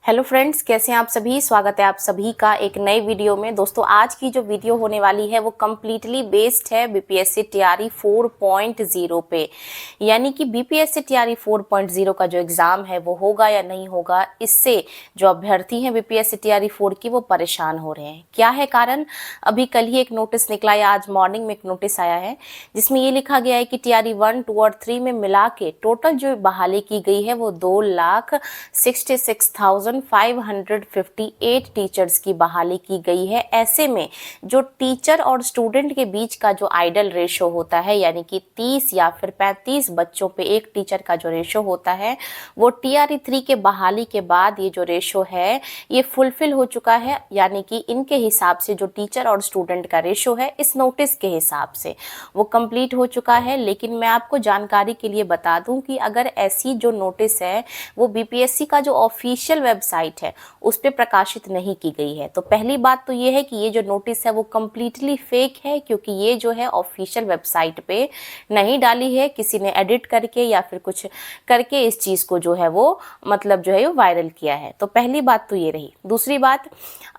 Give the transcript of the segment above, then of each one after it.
Hello friends, कैसे हैं आप सभी। स्वागत है आप सभी का एक नए वीडियो में। दोस्तों, आज की जो वीडियो होने वाली है वो कम्प्लीटली बेस्ड है बीपीएससी टीआरई 4.0 पे। यानी कि बीपीएससी टीआरई 4.0 का जो एग्ज़ाम है वो होगा या नहीं होगा, इससे जो अभ्यर्थी हैं बीपीएससी टीआरई 4 की वो परेशान हो रहे हैं। क्या है कारण? अभी कल ही एक नोटिस निकला है, आज मॉर्निंग में एक नोटिस आया है जिसमें ये लिखा गया है कि टीआरई 1, 2 और 3 में मिला के टोटल जो बहाली की गई है वो 2,66,558 टीचर्स की बहाली की गई है। ऐसे में जो टीचर और स्टूडेंट के बीच का जो आइडल रेशो होता है, यानी कि 30 या फिर 35 बच्चों पे एक टीचर का जो रेशो होता है, वो टीआरई 3 के बहाली के बाद ये जो रेशो है ये फुलफिल हो चुका है। यानी कि इनके हिसाब से जो टीचर और स्टूडेंट का रेशो है इस नोटिस के हिसाब से वो कंप्लीट हो चुका है। लेकिन मैं आपको जानकारी के लिए बता दूं कि अगर ऐसी जो नोटिस है वो बीपीएससी का जो ऑफिशियल वेबसाइट है उस पर प्रकाशित नहीं की गई है, तो पहली बात तो ये है कि ये जो नोटिस है वो कम्प्लीटली फेक है, क्योंकि ये जो है ऑफिशियल वेबसाइट पे नहीं डाली है, किसी ने एडिट करके या फिर कुछ करके इस चीज़ को जो है वो मतलब जो है वो वायरल किया है। तो पहली बात तो ये रही। दूसरी बात,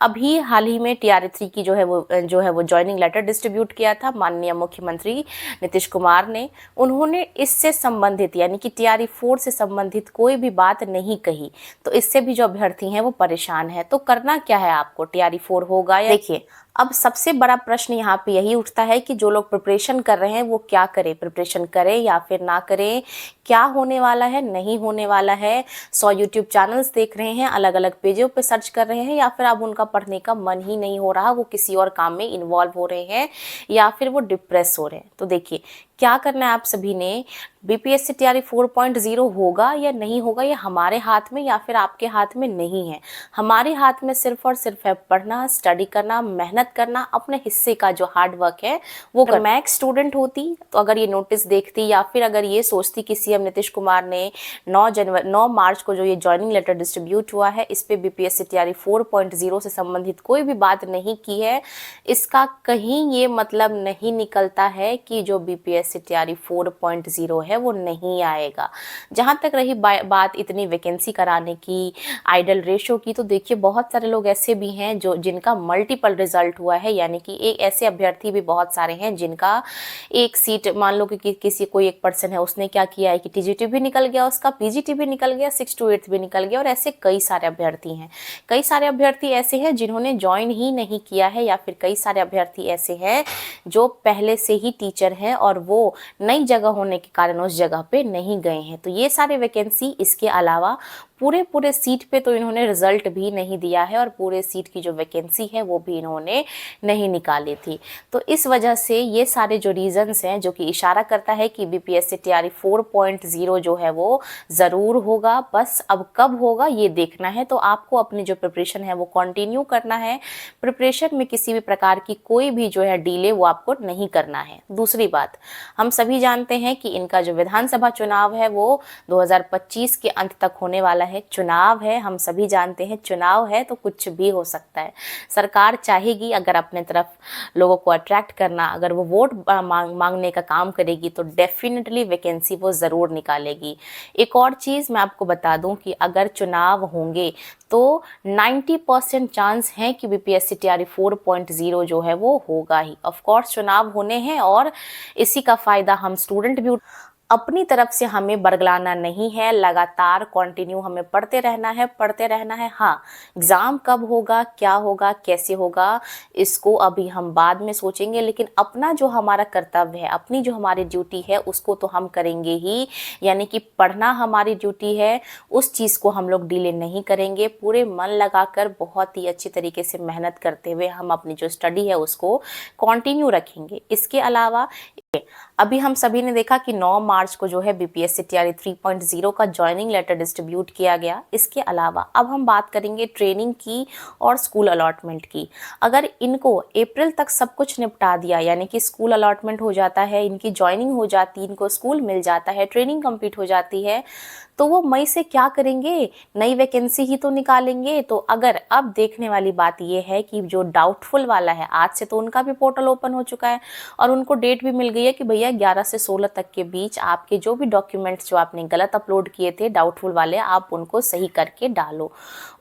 अभी हाल ही में टीआरई 3 की जो है वो ज्वाइनिंग लेटर डिस्ट्रीब्यूट किया था माननीय मुख्यमंत्री नीतीश कुमार ने। उन्होंने इससे संबंधित यानी कि टीआरई 4 से संबंधित कोई भी बात नहीं कही, तो इससे भी जो अभ्यर्थी हैं वो परेशान है। तो करना क्या है आपको, टीआरई 4 होगा या? देखिए, अब सबसे बड़ा प्रश्न यहाँ पे यही उठता है कि जो लोग प्रिपरेशन कर रहे हैं वो क्या करें, प्रिपरेशन करें या फिर ना करें, क्या होने वाला है नहीं होने वाला है। 100 यूट्यूब चैनल्स देख रहे हैं, अलग अलग पेजों पे सर्च कर रहे हैं, या फिर अब उनका पढ़ने का मन ही नहीं हो रहा, वो किसी और काम में इन्वॉल्व हो रहे हैं या फिर वो डिप्रेस हो रहे हैं। तो देखिए, क्या करना है आप सभी ने, बीपीएससी टीआरई 4.0 होगा या नहीं होगा ये हमारे हाथ में या फिर आपके हाथ में नहीं है। हमारे हाथ में सिर्फ और सिर्फ है पढ़ना, स्टडी करना, मेहनत करना, अपने हिस्से का जो हार्ड वर्क है वो करना। मैं एक स्टूडेंट होती तो अगर ये नोटिस देखती या फिर अगर ये सोचती कि सीएम नीतीश कुमार ने 9 मार्च को जो ये ज्वाइनिंग लेटर डिस्ट्रीब्यूट हुआ है इस पे बीपीएससी टीआरई 4.0 से संबंधित कोई भी बात नहीं की है, इसका कहीं ये मतलब नहीं निकलता है कि जो बीपीएससी टीआरई 4.0 है वो नहीं आएगा। जहाँ तक रही बात इतनी वैकेंसी कराने की, आइडल रेशो की, तो देखिए बहुत सारे लोग ऐसे भी हैं जो जिनका मल्टीपल रिजल्ट हुआ है। यानी कि एक ऐसे अभ्यर्थी भी बहुत सारे हैं जिनका एक सीट, मान लो कि किसी कोई एक पर्सन है, उसने क्या किया है कि टीजीटी भी निकल गया, उसका पीजीटी भी निकल गया, 6 to 8 भी निकल गया, और ऐसे कई सारे अभ्यर्थी हैं। कई सारे अभ्यर्थी ऐसे हैं जिन्होंने ज्वाइन ही नहीं किया है, या फिर कई सारे अभ्यर्थी ऐसे हैं जो पहले से ही टीचर हैं और वो नई जगह होने के कारण उस जगह पे नहीं गए हैं। तो ये सारे वैकेंसी, इसके अलावा पूरे सीट पे तो इन्होंने रिजल्ट भी नहीं दिया है और पूरे सीट की जो वैकेंसी है वो भी इन्होंने नहीं निकाली थी। तो इस वजह से ये सारे जो रीजंस हैं जो कि इशारा करता है कि बीपीएससी टीआरई 4.0 जो है वो ज़रूर होगा। बस अब कब होगा ये देखना है। तो आपको अपनी जो प्रिपरेशन है वो कंटिन्यू करना है। प्रिपरेशन में किसी भी प्रकार की कोई भी जो है डिले वो आपको नहीं करना है। दूसरी बात, हम सभी जानते हैं कि इनका जो विधानसभा चुनाव है वो 2025 के अंत तक होने वाला है। चुनाव है, हम सभी जानते हैं चुनाव है तो कुछ भी हो सकता है। सरकार चाहेगी अगर अपने तरफ लोगों को अट्रैक्ट करना, अगर वो वोट मांगने का काम करेगी तो डेफिनेटली वैकेंसी वो ज़रूर निकालेगी। एक और चीज़ मैं आपको बता दूं कि अगर चुनाव होंगे तो 90% चांस है कि बीपीएससी टीआरई 4.0 जो है वो होगा ही। ऑफ कोर्स चुनाव होने हैं और इसी का फ़ायदा हम स्टूडेंट भी अपनी तरफ से हमें बरगलाना नहीं है, लगातार कंटिन्यू हमें पढ़ते रहना है। हाँ, एग्ज़ाम कब होगा, क्या होगा, कैसे होगा, इसको अभी हम बाद में सोचेंगे, लेकिन अपना जो हमारा कर्तव्य है, अपनी जो हमारी ड्यूटी है उसको तो हम करेंगे ही। यानी कि पढ़ना हमारी ड्यूटी है, उस चीज़ को हम लोग डिले नहीं करेंगे। पूरे मन लगाकर बहुत ही अच्छी तरीके से मेहनत करते हुए हम अपनी जो स्टडी है उसको कंटिन्यू रखेंगे। इसके अलावा अभी हम सभी ने देखा कि 9 मार्च को जो है बीपीएससी टीआरई 3.0 का ज्वाइनिंग लेटर डिस्ट्रीब्यूट किया गया। इसके अलावा अब हम बात करेंगे ट्रेनिंग की और स्कूल अलॉटमेंट की। अगर इनको अप्रैल तक सब कुछ निपटा दिया, यानी कि स्कूल अलॉटमेंट हो जाता है, इनकी ज्वाइनिंग हो जाती है, इनको स्कूल मिल जाता है, ट्रेनिंग कंप्लीट हो जाती है, तो वो मई से क्या करेंगे, नई वैकेंसी ही तो निकालेंगे। तो अगर अब देखने वाली बात ये है कि जो डाउटफुल वाला है, आज से तो उनका भी पोर्टल ओपन हो चुका है और उनको डेट भी मिल गई है कि भैया 11 से 16 तक के बीच आपके जो भी डॉक्यूमेंट्स जो आपने गलत अपलोड किए थे डाउटफुल वाले, आप उनको सही करके डालो।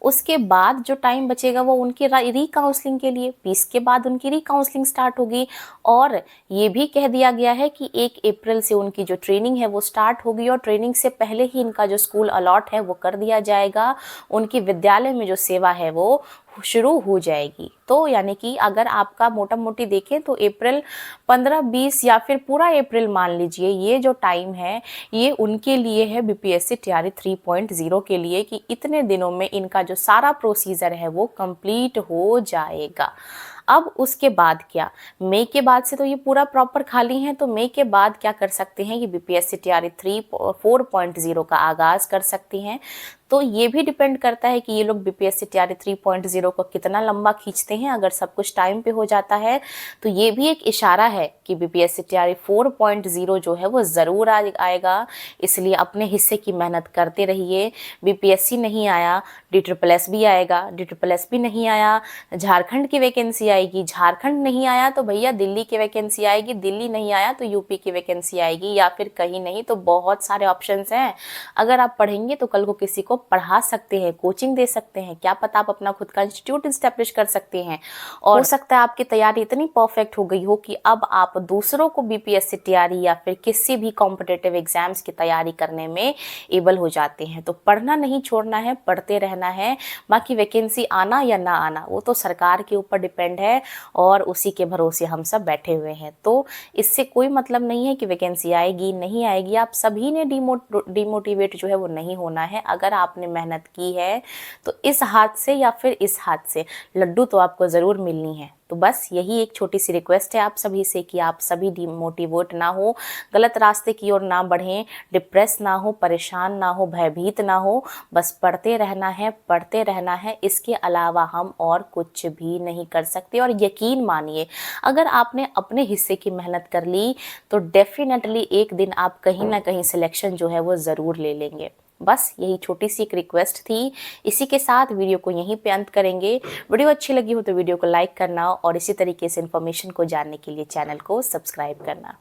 उसके बाद जो टाइम बचेगा वो उनकी री काउंसलिंग के लिए, 20 के बाद उनकी री काउंसलिंग स्टार्ट होगी। और ये भी कह दिया गया है कि 1 अप्रैल से उनकी जो ट्रेनिंग है वो स्टार्ट होगी और ट्रेनिंग से पहले ही इनका जो स्कूल अलॉट है वो कर दिया जाएगा, उनकी विद्यालय में जो सेवा है वो शुरू हो जाएगी। तो यानी कि अगर आपका मोटा मोटी देखें तो अप्रैल 15-20 या फिर पूरा अप्रैल मान लीजिए, ये जो टाइम है ये उनके लिए है बीपीएससी तैयारी 3.0 के लिए कि इतने दिनों में इनका जो सारा प्रोसीजर है वो कंप्लीट हो जाएगा। अब उसके बाद क्या, मई के बाद से तो ये पूरा प्रॉपर खाली है, तो मई के बाद क्या कर सकते हैं कि बीपीएससी तैयारी 4.0 का आगाज़ कर सकती हैं। तो ये भी डिपेंड करता है कि ये लोग बीपीएससी तैयारी 3.0 को कितना लंबा खींचते हैं। अगर सब कुछ टाइम पे हो जाता है तो ये भी एक इशारा है कि बीपीएससी तैयारी 4.0 जो है वो ज़रूर आएगा। इसलिए अपने हिस्से की मेहनत करते रहिए। बीपीएससी नहीं आया, DSSS भी आएगा, DSSS भी नहीं आया, झारखंड की वैकेंसी आएगी, झारखंड नहीं आया तो भैया दिल्ली की वैकेंसी आएगी, दिल्ली नहीं आया तो यूपी की वैकेंसी आएगी, या फिर कहीं नहीं तो बहुत सारे ऑप्शंस हैं। अगर आप पढ़ेंगे तो कल को किसी को पढ़ा सकते हैं, कोचिंग दे सकते हैं, क्या पता आप अपना खुद का इंस्टीट्यूट स्टैब्लिश कर सकते हैं। और हो सकता है आपकी तैयारी इतनी परफेक्ट हो गई हो कि अब आप दूसरों को बीपीएससी तैयारी या फिर किसी भी कॉम्पिटिटिव एग्जाम्स की तैयारी करने में एबल हो जाते हैं। तो पढ़ना नहीं छोड़ना है, पढ़ते रहना है। बाकी वैकेंसी आना या ना आना वो तो सरकार के ऊपर डिपेंड है और उसी के भरोसे हम सब बैठे हुए हैं। तो इससे कोई मतलब नहीं है कि वैकेंसी आएगी नहीं आएगी। आप सभी ने डिमोटिवेट जो है वो नहीं होना है। अगर आपने मेहनत की है तो इस हाथ से या फिर इस हाथ से लड्डू तो आपको ज़रूर मिलनी है। तो बस यही एक छोटी सी रिक्वेस्ट है आप सभी से कि आप सभी डिमोटिवेट ना हो, गलत रास्ते की ओर ना बढ़ें, डिप्रेस ना हो, परेशान ना हो, भयभीत ना हो। बस पढ़ते रहना है, पढ़ते रहना है। इसके अलावा हम और कुछ भी नहीं कर सकते। और यकीन मानिए अगर आपने अपने हिस्से की मेहनत कर ली तो डेफिनेटली एक दिन आप कहीं ना कहीं सिलेक्शन जो है वो ज़रूर ले लेंगे। बस यही छोटी सी एक रिक्वेस्ट थी। इसी के साथ वीडियो को यहीं पे अंत करेंगे। वीडियो अच्छी लगी हो तो वीडियो को लाइक करना और इसी तरीके से इन्फॉर्मेशन को जानने के लिए चैनल को सब्सक्राइब करना।